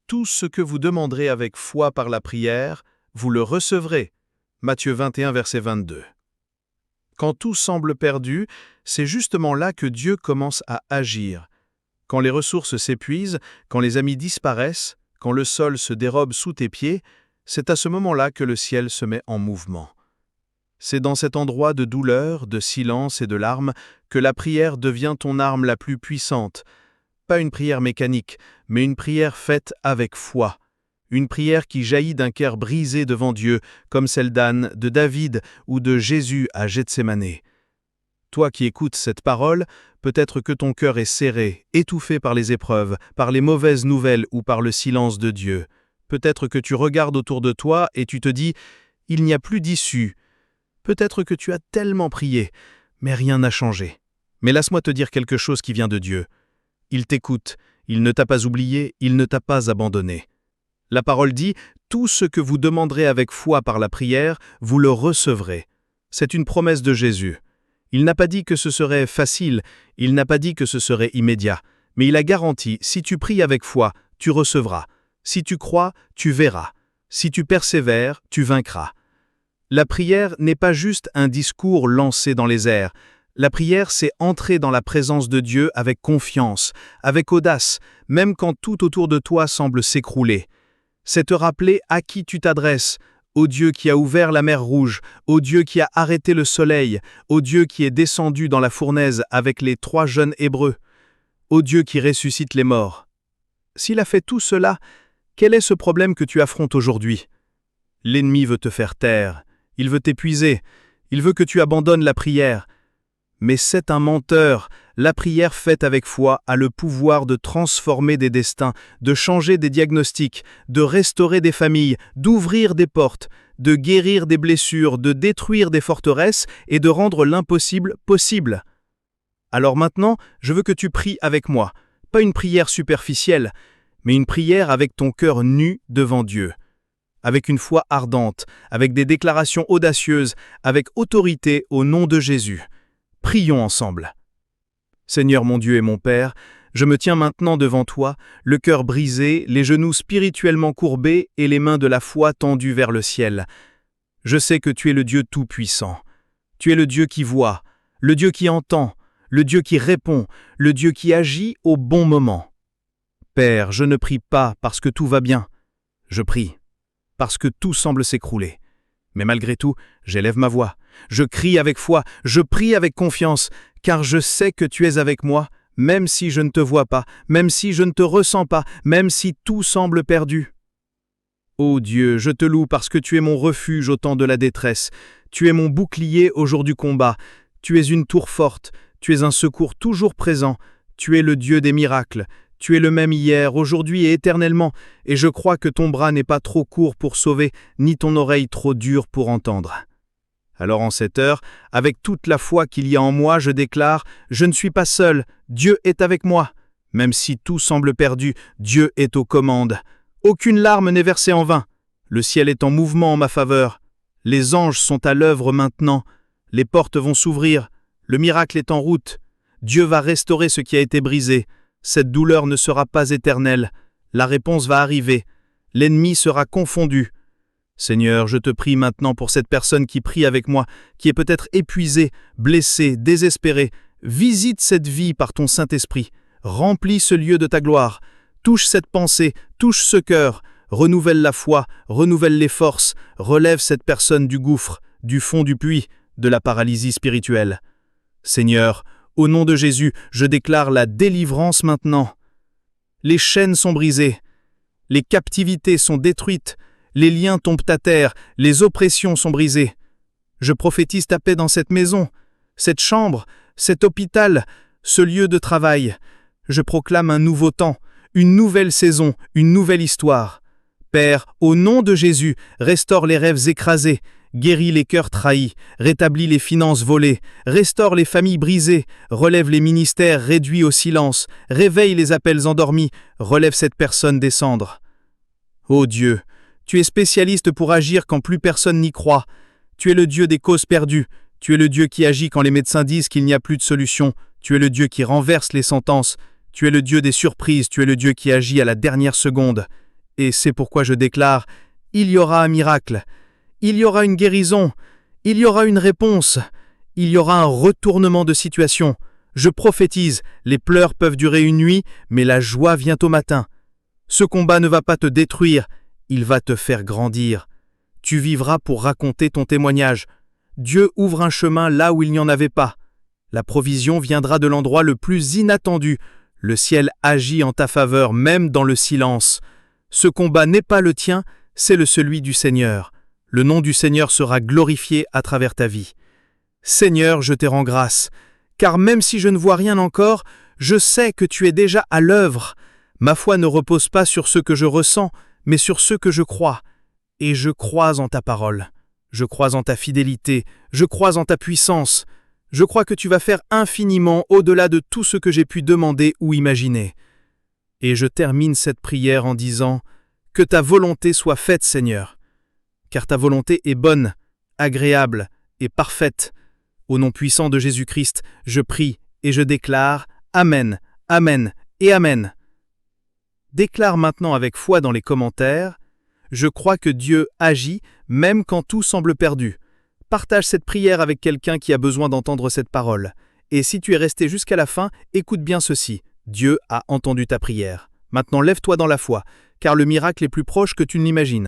Tout ce que vous demanderez avec foi par la prière, vous le recevrez. Matthieu 21, verset 22. Quand tout semble perdu, c'est justement là que Dieu commence à agir. Quand les ressources s'épuisent, quand les amis disparaissent, quand le sol se dérobe sous tes pieds, c'est à ce moment-là que le ciel se met en mouvement. C'est dans cet endroit de douleur, de silence et de larmes que la prière devient ton arme la plus puissante. Pas une prière mécanique, mais une prière faite avec foi. Une prière qui jaillit d'un cœur brisé devant Dieu, comme celle d'Anne, de David ou de Jésus à Gethsémanée. Toi qui écoutes cette parole, peut-être que ton cœur est serré, étouffé par les épreuves, par les mauvaises nouvelles ou par le silence de Dieu. Peut-être que tu regardes autour de toi et tu te dis « Il n'y a plus d'issue ». Peut-être que tu as tellement prié, mais rien n'a changé. Mais laisse-moi te dire quelque chose qui vient de Dieu. Il t'écoute, il ne t'a pas oublié, il ne t'a pas abandonné. La parole dit « Tout ce que vous demanderez avec foi par la prière, vous le recevrez ». C'est une promesse de Jésus. Il n'a pas dit que ce serait facile, il n'a pas dit que ce serait immédiat, mais il a garanti, si tu pries avec foi, tu recevras. Si tu crois, tu verras. Si tu persévères, tu vaincras. La prière n'est pas juste un discours lancé dans les airs. La prière, c'est entrer dans la présence de Dieu avec confiance, avec audace, même quand tout autour de toi semble s'écrouler. C'est te rappeler à qui tu t'adresses, au Dieu qui a ouvert la mer Rouge, au Dieu qui a arrêté le soleil, au Dieu qui est descendu dans la fournaise avec les 3 jeunes Hébreux, au Dieu qui ressuscite les morts. S'il a fait tout cela, quel est ce problème que tu affrontes aujourd'hui? L'ennemi veut te faire taire, il veut t'épuiser, il veut que tu abandonnes la prière. Mais c'est un menteur. La prière faite avec foi a le pouvoir de transformer des destins, de changer des diagnostics, de restaurer des familles, d'ouvrir des portes, de guérir des blessures, de détruire des forteresses et de rendre l'impossible possible. Alors maintenant, je veux que tu pries avec moi. Pas une prière superficielle, mais une prière avec ton cœur nu devant Dieu. Avec une foi ardente, avec des déclarations audacieuses, avec autorité au nom de Jésus. Prions ensemble. Seigneur mon Dieu et mon Père, je me tiens maintenant devant toi, le cœur brisé, les genoux spirituellement courbés et les mains de la foi tendues vers le ciel. Je sais que tu es le Dieu tout-puissant. Tu es le Dieu qui voit, le Dieu qui entend, le Dieu qui répond, le Dieu qui agit au bon moment. Père, je ne prie pas parce que tout va bien. Je prie parce que tout semble s'écrouler. Mais malgré tout, j'élève ma voix. Je crie avec foi, je prie avec confiance, car je sais que tu es avec moi, même si je ne te vois pas, même si je ne te ressens pas, même si tout semble perdu. Ô Dieu, je te loue parce que tu es mon refuge au temps de la détresse. Tu es mon bouclier au jour du combat. Tu es une tour forte. Tu es un secours toujours présent. Tu es le Dieu des miracles. Tu es le même hier, aujourd'hui et éternellement, et je crois que ton bras n'est pas trop court pour sauver, ni ton oreille trop dure pour entendre. Alors en cette heure, avec toute la foi qu'il y a en moi, je déclare, je ne suis pas seul, Dieu est avec moi. Même si tout semble perdu, Dieu est aux commandes. Aucune larme n'est versée en vain. Le ciel est en mouvement en ma faveur. Les anges sont à l'œuvre maintenant. Les portes vont s'ouvrir. Le miracle est en route. Dieu va restaurer ce qui a été brisé. Cette douleur ne sera pas éternelle. La réponse va arriver. L'ennemi sera confondu. Seigneur, je te prie maintenant pour cette personne qui prie avec moi, qui est peut-être épuisée, blessée, désespérée. Visite cette vie par ton Saint-Esprit. Remplis ce lieu de ta gloire. Touche cette pensée, touche ce cœur. Renouvelle la foi, renouvelle les forces. Relève cette personne du gouffre, du fond du puits, de la paralysie spirituelle. Seigneur, au nom de Jésus, je déclare la délivrance maintenant. Les chaînes sont brisées, les captivités sont détruites, les liens tombent à terre, les oppressions sont brisées. Je prophétise ta paix dans cette maison, cette chambre, cet hôpital, ce lieu de travail. Je proclame un nouveau temps, une nouvelle saison, une nouvelle histoire. Père, au nom de Jésus, restaure les rêves écrasés, guéris les cœurs trahis, rétablis les finances volées, restaure les familles brisées, relève les ministères réduits au silence, réveille les appels endormis, relève cette personne des cendres. Ô Dieu, tu es spécialiste pour agir quand plus personne n'y croit. Tu es le Dieu des causes perdues. Tu es le Dieu qui agit quand les médecins disent qu'il n'y a plus de solution. Tu es le Dieu qui renverse les sentences. Tu es le Dieu des surprises. Tu es le Dieu qui agit à la dernière seconde. Et c'est pourquoi je déclare, il y aura un miracle, il y aura une guérison, il y aura une réponse, il y aura un retournement de situation. Je prophétise, les pleurs peuvent durer une nuit, mais la joie vient au matin. Ce combat ne va pas te détruire, il va te faire grandir. Tu vivras pour raconter ton témoignage. Dieu ouvre un chemin là où il n'y en avait pas. La provision viendra de l'endroit le plus inattendu. Le ciel agit en ta faveur, même dans le silence. Ce combat n'est pas le tien, c'est le celui du Seigneur. Le nom du Seigneur sera glorifié à travers ta vie. Seigneur, je te rends grâce, car même si je ne vois rien encore, je sais que tu es déjà à l'œuvre. Ma foi ne repose pas sur ce que je ressens, mais sur ce que je crois. Et je crois en ta parole. Je crois en ta fidélité. Je crois en ta puissance. Je crois que tu vas faire infiniment au-delà de tout ce que j'ai pu demander ou imaginer. Et je termine cette prière en disant « Que ta volonté soit faite, Seigneur, car ta volonté est bonne, agréable et parfaite. Au nom puissant de Jésus-Christ, je prie et je déclare « Amen, Amen et Amen ». Déclare maintenant avec foi dans les commentaires « Je crois que Dieu agit même quand tout semble perdu ». Partage cette prière avec quelqu'un qui a besoin d'entendre cette parole. Et si tu es resté jusqu'à la fin, écoute bien ceci. Dieu a entendu ta prière. Maintenant lève-toi dans la foi, car le miracle est plus proche que tu ne l'imagines.